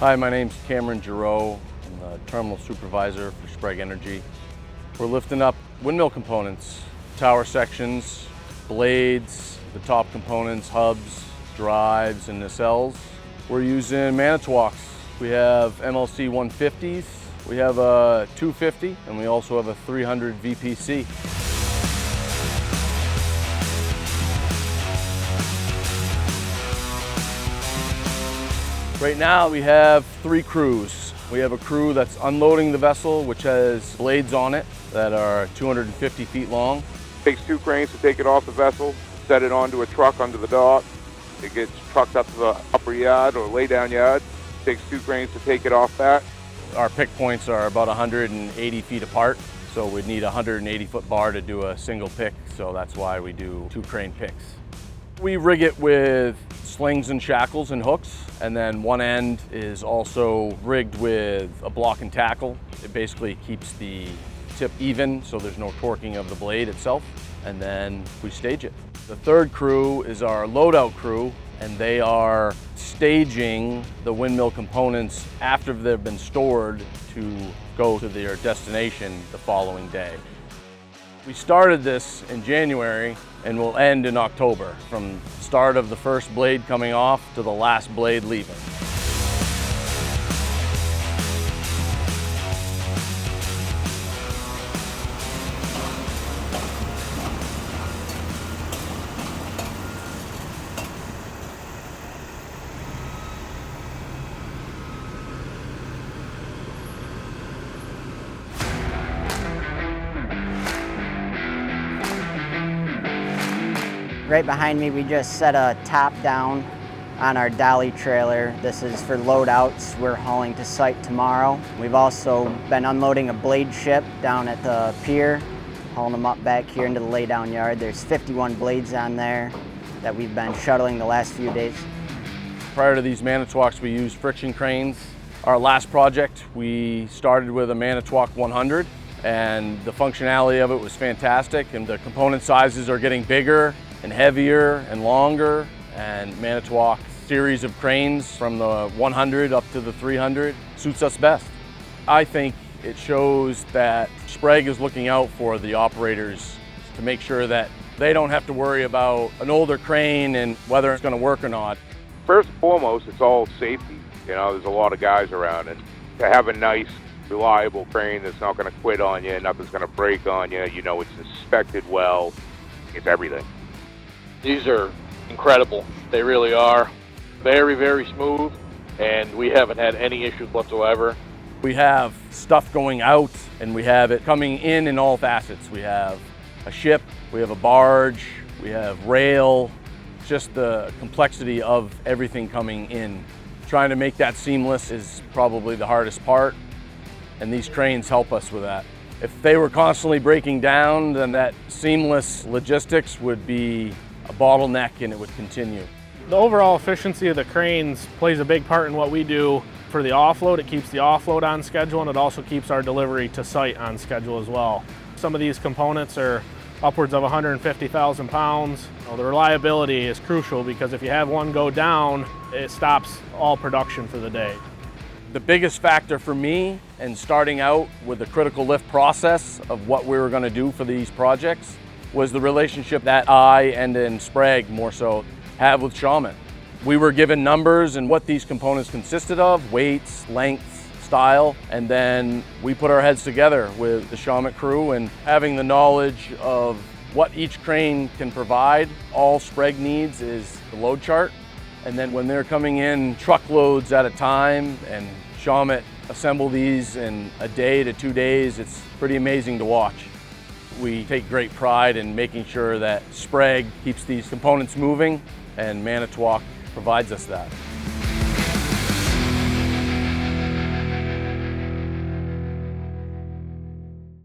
Hi, my name's Cameron Giroux. I'm the terminal supervisor for Sprague Energy. We're lifting up windmill components, tower sections, blades, the top components, hubs, drives, and nacelles. We're using Manitowocs. We have MLC 150s, we have a 250, and we also have a 300 VPC. Right now we have 3 crews. We have a crew that's unloading the vessel, which has blades on it that are 250 feet long. It takes 2 cranes to take it off the vessel, set it onto a truck under the dock. It gets trucked up to the upper yard or laydown yard. It takes 2 cranes to take it off that. Our pick points are about 180 feet apart, so we'd need a 180-foot bar to do a single pick, so that's why we do 2 crane picks. We rig it with slings and shackles and hooks, and then one end is also rigged with a block and tackle. It basically keeps the tip even so there's no torquing of the blade itself, and then we stage it. The third crew is our loadout crew, and they are staging the windmill components after they've been stored to go to their destination the following day. We started this in January and will end in October, from the start of the first blade coming off to the last blade leaving. Right behind me, we just set a top down on our dolly trailer. This is for loadouts. We're hauling to site tomorrow. We've also been unloading a blade ship down at the pier, hauling them up back here into the laydown yard. There's 51 blades on there that we've been shuttling the last few days. Prior to these Manitowocs, we used friction cranes. Our last project, we started with a Manitowoc 100, and the functionality of it was fantastic, and the component sizes are getting bigger and heavier and longer, and Manitowoc series of cranes from the 100 up to the 300 suits us best. I think it shows that Sprague is looking out for the operators to make sure that they don't have to worry about an older crane and whether it's going to work or not. First and foremost, it's all safety. You know, there's a lot of guys around, and to have a nice, reliable crane that's not going to quit on you, nothing's going to break on you, you know it's inspected well, it's everything. These are incredible. They really are. Very, very smooth, and we haven't had any issues whatsoever. We have stuff going out, and we have it coming in all facets. We have a ship, we have a barge, we have rail, just the complexity of everything coming in. Trying to make that seamless is probably the hardest part, and these cranes help us with that. If they were constantly breaking down, then that seamless logistics would be a bottleneck and it would continue. The overall efficiency of the cranes plays a big part in what we do for the offload. It keeps the offload on schedule, and it also keeps our delivery to site on schedule as well. Some of these components are upwards of 150,000 pounds. The reliability is crucial because if you have one go down, it stops all production for the day. The biggest factor for me in starting out with the critical lift process of what we were going to do for these projects was the relationship that I, and in Sprague more so, have with Shaman. We were given numbers and what these components consisted of, weights, lengths, style, and then we put our heads together with the Shaman crew, and having the knowledge of what each crane can provide. All Sprague needs is the load chart, and then when they're coming in truckloads at a time and Shaman assemble these in a day to 2 days, it's pretty amazing to watch. We take great pride in making sure that Sprague keeps these components moving, and Manitowoc provides us that.